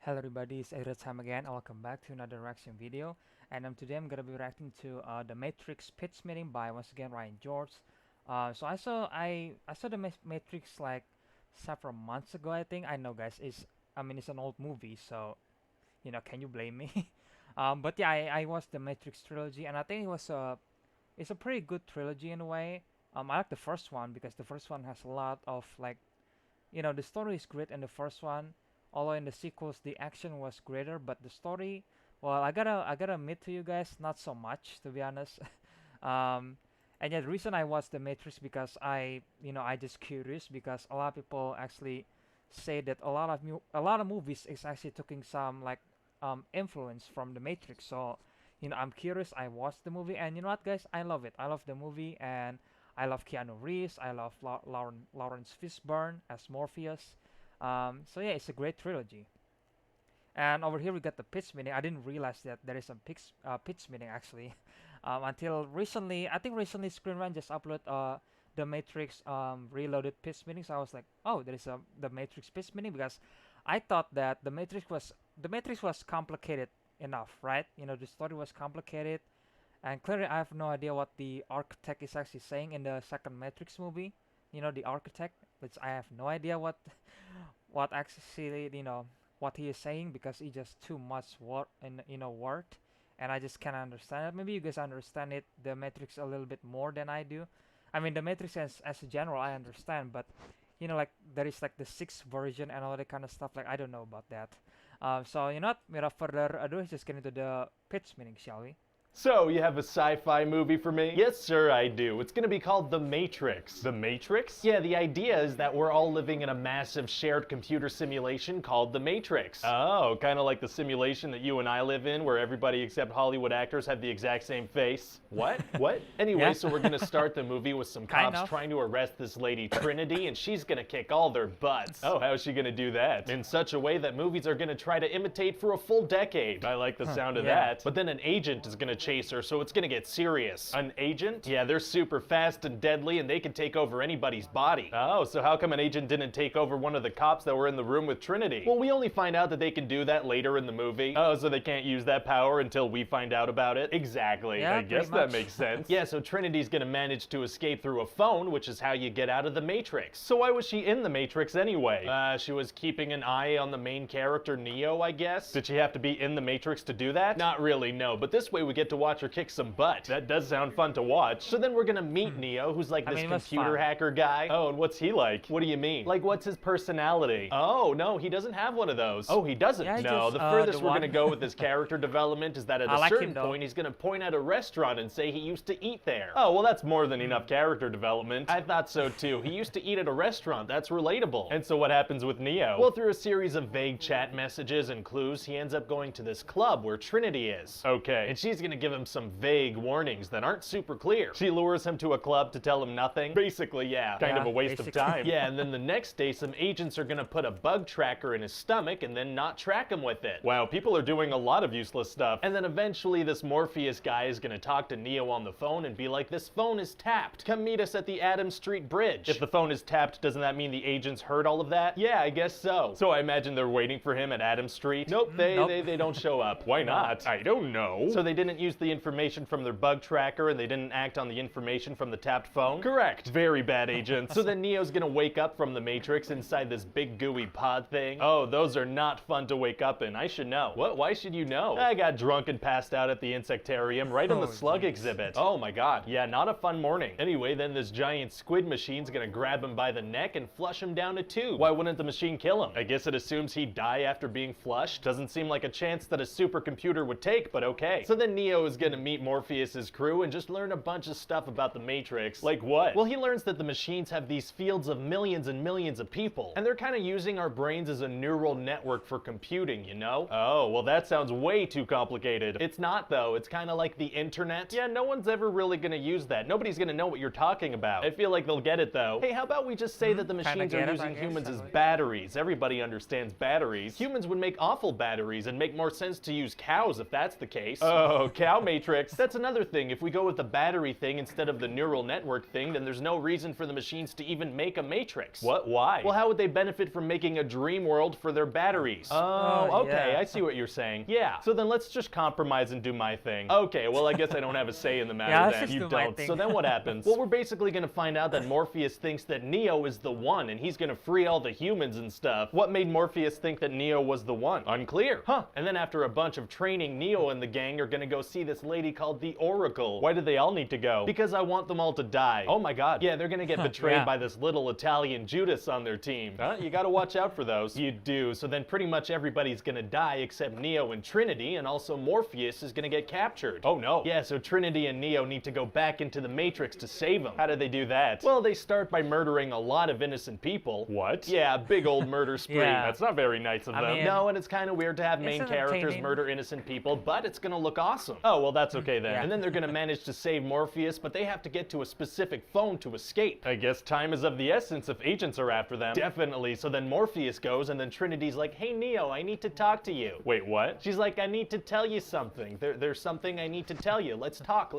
Hello everybody, it's Ada time again. Welcome back to another reaction video. And today I'm gonna be reacting to The Matrix pitch meeting by once again Ryan George. So I saw the Matrix like several months ago. I think I know guys. It's an old movie, so can you blame me? But yeah, I watched the Matrix trilogy, and I think it's a pretty good trilogy in a way. I like the first one because the first one has a lot of the story is great in the first one, although in the sequels the action was greater, but the story, well, I gotta admit to you guys, not so much to be honest. um, and yet the reason I watched The Matrix because I just curious because a lot of people actually say that a lot of movies is actually taking some like influence from The Matrix. So I'm curious. I watched the movie, and you know what, guys? I love it. I love the movie, and I love Keanu Reeves. I love Lawrence Fishburne as Morpheus. So yeah, it's a great trilogy. And over here we got the pitch meeting. I didn't realize that there is a pitch meeting actually until recently. I think recently Screen Rant just uploaded the Matrix Reloaded pitch meeting. So I was like, oh, there is the Matrix pitch meeting because I thought that the Matrix was complicated enough, right? The story was complicated, and clearly I have no idea what the architect is actually saying in the second Matrix movie. The architect, which I have no idea what actually what he is saying because it's just too much word, and I just can't understand it. Maybe you guys understand it, the Matrix, a little bit more than I do. I mean, the Matrix as a general I understand, but like there is like the sixth version and all that kind of stuff. Like I don't know about that. So what? Without further ado, let's just get into the pitch meeting, shall we? So, you have a sci-fi movie for me? Yes, sir, I do. It's gonna be called The Matrix. The Matrix? Yeah, the idea is that we're all living in a massive shared computer simulation called The Matrix. Oh, kind of like the simulation that you and I live in, where everybody except Hollywood actors have the exact same face. What? What? Anyway, Yeah. so we're gonna start the movie with some Kind cops of. trying to arrest this lady Trinity, and she's gonna kick all their butts. Oh, how's she gonna do that? In such a way that movies are gonna try to imitate for a full decade. I like the sound of Yeah. that. But then an agent is gonna chase her, so it's gonna get serious. An agent? Yeah, they're super fast and deadly, and they can take over anybody's body. Oh, so how come an agent didn't take over one of the cops that were in the room with Trinity? Well, we only find out that they can do that later in the movie. Oh, so they can't use that power until we find out about it? Exactly. Yeah, I guess pretty that much. makes sense. Yeah, so Trinity's gonna manage to escape through a phone, which is how you get out of the Matrix. So why was she in the Matrix anyway? She was keeping an eye on the main character, Neo, I guess? Did she have to be in the Matrix to do that? Not really, no, but this way we get to watch her kick some butt. That does sound fun to watch. So then we're gonna meet Neo, who's like I this mean, it was computer fun. hacker guy. Oh, and what's he like? What do you mean? Like, what's his personality? Oh, no, he doesn't have one of those. Oh, he doesn't? Yeah, No, just, the furthest the we're one. gonna go with his character development is that at I a like him, certain though. point, he's gonna point at a restaurant and say he used to eat there. Oh, well, that's more than enough character development. I thought so too. He used to eat at a restaurant. That's relatable. And so what happens with Neo? Well, through a series of vague chat messages and clues, he ends up going to this club where Trinity is. Okay. And she's gonna give him some vague warnings that aren't super clear. She lures him to a club to tell him nothing. Basically, yeah. Kind of Yeah, a waste basically. of time. Yeah, and then the next day, some agents are gonna put a bug tracker in his stomach and then not track him with it. Wow, people are doing a lot of useless stuff. And then eventually, this Morpheus guy is gonna talk to Neo on the phone and be like, this phone is tapped. Come meet us at the Adams Street Bridge. If the phone is tapped, doesn't that mean the agents heard all of that? Yeah, I guess so. So I imagine they're waiting for him at Adams Street. Nope, Nope. they don't show up. Why not? I don't know. So they didn't use the information from their bug tracker and they didn't act on the information from the tapped phone? Correct. Very bad agents. So then Neo's gonna wake up from the Matrix inside this big gooey pod thing. Oh, those are not fun to wake up in. I should know. What? Why should you know? I got drunk and passed out at the insectarium right on the Oh, slug jeez. exhibit. Oh my god. Yeah, not a fun morning. Anyway, then this giant squid machine's gonna grab him by the neck and flush him down a tube. Why wouldn't the machine kill him? I guess it assumes he'd die after being flushed. Doesn't seem like a chance that a supercomputer would take, but okay. So then Neo is gonna meet Morpheus's crew and just learn a bunch of stuff about the Matrix. Like what? Well, he learns that the machines have these fields of millions and millions of people, and they're kind of using our brains as a neural network for computing, you know? Oh, well that sounds way too complicated. It's not though, it's kind of like the internet. Yeah, no one's ever really gonna use that. Nobody's gonna know what you're talking about. I feel like they'll get it though. Hey, how about we just say that the Kinda machines get are it, I using guess, humans as kinda. batteries? Everybody understands batteries. Humans would make awful batteries and make more sense to use cows if that's the case. Oh, cows out, Matrix. That's another thing. If we go with the battery thing instead of the neural network thing, then there's no reason for the machines to even make a Matrix. What? Why? Well, how would they benefit from making a dream world for their batteries? Oh, okay, yeah. I see what you're saying. Yeah, so then let's just compromise and do my thing. Okay, well, I guess I don't have a say in the matter Yeah, let's then. just You do my don't. thing. So then what happens? Well, we're basically gonna find out that Morpheus thinks that Neo is the one, and he's gonna free all the humans and stuff. What made Morpheus think that Neo was the one? Unclear. Huh. And then after a bunch of training, Neo and the gang are gonna go see this lady called the Oracle. Why do they all need to go? Because I want them all to die. Oh my god. Yeah, they're gonna get betrayed Yeah. by this little Italian Judas on their team. Huh? You gotta watch out for those. You do. So then pretty much everybody's gonna die except Neo and Trinity, and also Morpheus is gonna get captured. Oh no. Yeah, so Trinity and Neo need to go back into the Matrix to save him. How do they do that? Well, they start by murdering a lot of innocent people. What? Yeah, big old murder spree. Yeah. That's not very nice of I them. mean, No, and it's kind of weird to have main it's characters entertaining. murder innocent people, but it's gonna look awesome. Oh, well, that's okay then. Yeah. And then they're gonna manage to save Morpheus, but they have to get to a specific phone to escape. I guess time is of the essence if agents are after them. Definitely. So then Morpheus goes, and then Trinity's like, hey, Neo, I need to talk to you. Wait, what? She's like, I need to tell you something. There's something I need to tell you. Let's talk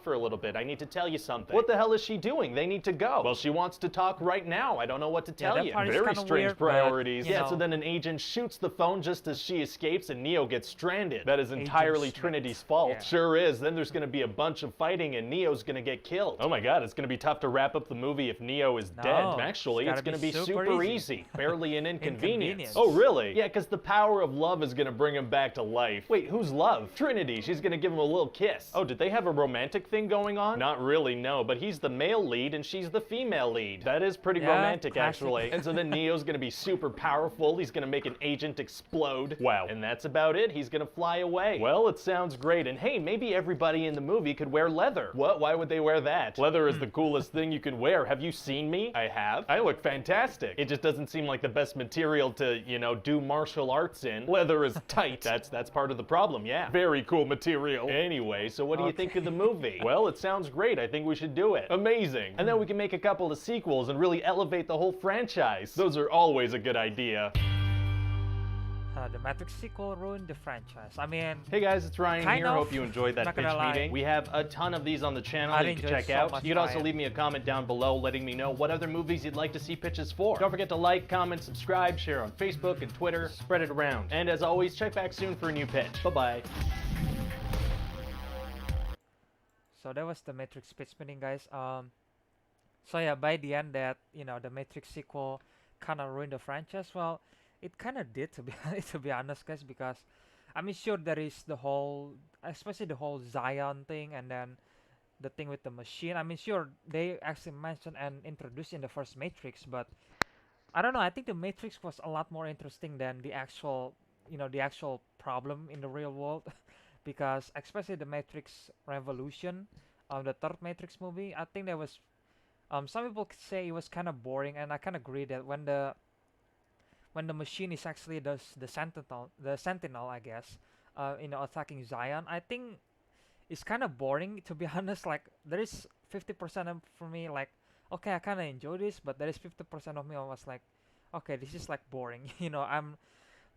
for a little bit. I need to tell you something. What the hell is she doing? They need to go. Well, she wants to talk right now. I don't know what to tell that you. part is Very kinda strange weird, but, priorities. you Yeah, know. so then an agent shoots the phone just as she escapes, and Neo gets stranded. That is entirely Smith. Trinity's fault. Yeah. Sure is. Then there's gonna be a bunch of fighting, and Neo's gonna get killed. Oh my god, it's gonna be tough to wrap up the movie if Neo is No, dead. Actually, it's it's gotta gonna be be super super easy. easy. Barely an inconvenience. Inconvenience. Oh, really? Yeah, because the power of love is gonna bring him back to life. Wait, who's love? Trinity. She's gonna give him a little kiss. Oh, did they have a romantic thing going on? Not really, no, but he's the male lead and she's the female lead. That is pretty Yeah, romantic, classic. actually. And so then Neo's gonna be super powerful. He's gonna make an agent explode. Wow. And that's about it. He's gonna fly away. Well, it sounds great. And hey, maybe everybody in the movie could wear leather. What? Why would they wear that? Leather is the coolest thing you can wear. Have you seen me? I have. I look fantastic. It just doesn't seem like the best material to, do martial arts in. Leather is tight. That's part of the problem, yeah. Very cool material. Anyway, so what do you think of the movie? Well, it sounds great. I think we should do it. Amazing. And then we can make a couple of sequels and really elevate the whole franchise. Those are always a good idea. The Matrix sequel ruined the franchise. I mean, Hey guys, it's Ryan Kind here. of. Hope you enjoyed that Not pitch gonna lie. meeting. We have a ton of these on the channel I that you can enjoyed check so out. much You could also Ryan. leave me a comment down below letting me know what other movies you'd like to see pitches for. Don't forget to like, comment, subscribe, share on Facebook and Twitter, spread it around. And as always, check back soon for a new pitch. Bye-bye. so that was the Matrix pitch meeting, guys. So yeah, by the end, that the Matrix sequel kind of ruined the franchise. Well, it kind of did, to be to be honest, guys, because I mean, sure, there is the whole, especially the whole Zion thing, and then the thing with the machine. I mean, sure, they actually mentioned and introduced in the first Matrix, but I don't know. I think the Matrix was a lot more interesting than the actual, the actual problem in the real world, because especially the Matrix Revolution, the third Matrix movie. I think there was, some people could say it was kind of boring, and I kind of agree that when the machine is actually the sentinel, I guess, attacking Zion, I think it's kind of boring, to be honest. Like, there is 50% for me, like, okay, I kind of enjoy this, but there is 50% of me I was like, okay, this is like boring. I'm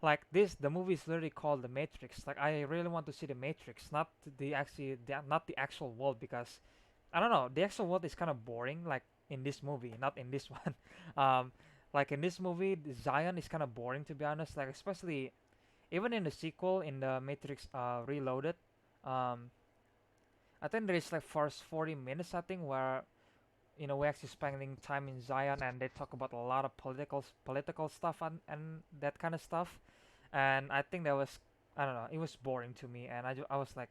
like, the movie is literally called The Matrix. Like, I really want to see The Matrix, not not the actual world, because I don't know, the actual world is kind of boring, like in this movie, not in this one. Like in this movie, the Zion is kind of boring, to be honest. Like, especially even in the sequel, in the Matrix Reloaded. I think there is like first 40 minutes, I think, where we're actually spending time in Zion, and they talk about a lot of political stuff and that kind of stuff. And I think that was, I don't know, it was boring to me, and I was like,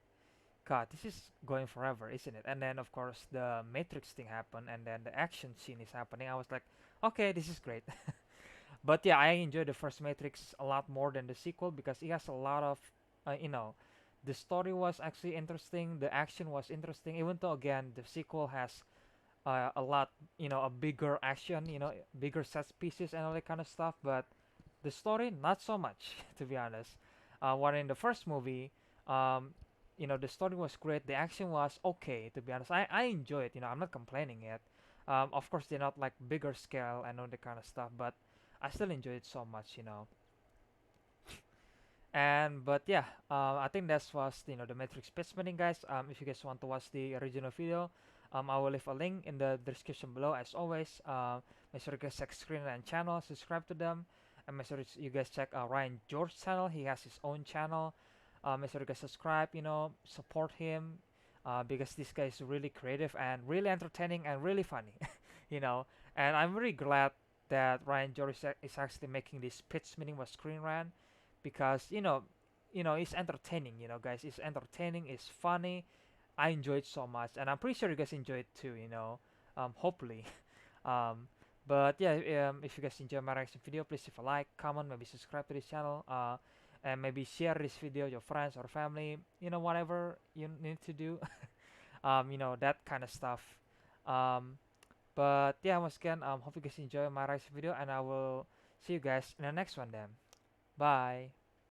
God, this is going forever, isn't it? And then of course the Matrix thing happened, and then the action scene is happening. I was like, okay, this is great. But yeah, I enjoyed the first Matrix a lot more than the sequel, because it has a lot of, the story was actually interesting, the action was interesting, even though again the sequel has a lot, a bigger action, bigger set pieces and all that kind of stuff. But the story, not so much, to be honest. While in the first movie, the story was great, the action was okay, to be honest. I enjoy it, I'm not complaining yet. Of course, they're not like bigger scale and all that kind of stuff, but I still enjoy it so much. And And but yeah, I think that's was the Matrix Pitchmaning, guys. If you guys want to watch the original video, I will leave a link in the description below. As always, make sure you guys check Screen and channel, subscribe to them, and make sure you guys check Ryan George's channel. He has his own channel. Make sure you guys subscribe. Support him, because this guy is really creative and really entertaining and really funny. you know, and I'm really glad that Ryan George is actually making this pitch meeting with Screen Rant, because it's entertaining, guys. It's entertaining, it's funny. I enjoy it so much, and I'm pretty sure you guys enjoy it too, hopefully. um but yeah, if you guys enjoy my reaction video, please leave a like, comment, maybe subscribe to this channel, and maybe share this video with your friends or family, whatever you need to do. That kind of stuff. um but yeah, once again, hope you guys enjoy my reaction video, and I will see you guys in the next one then. Bye.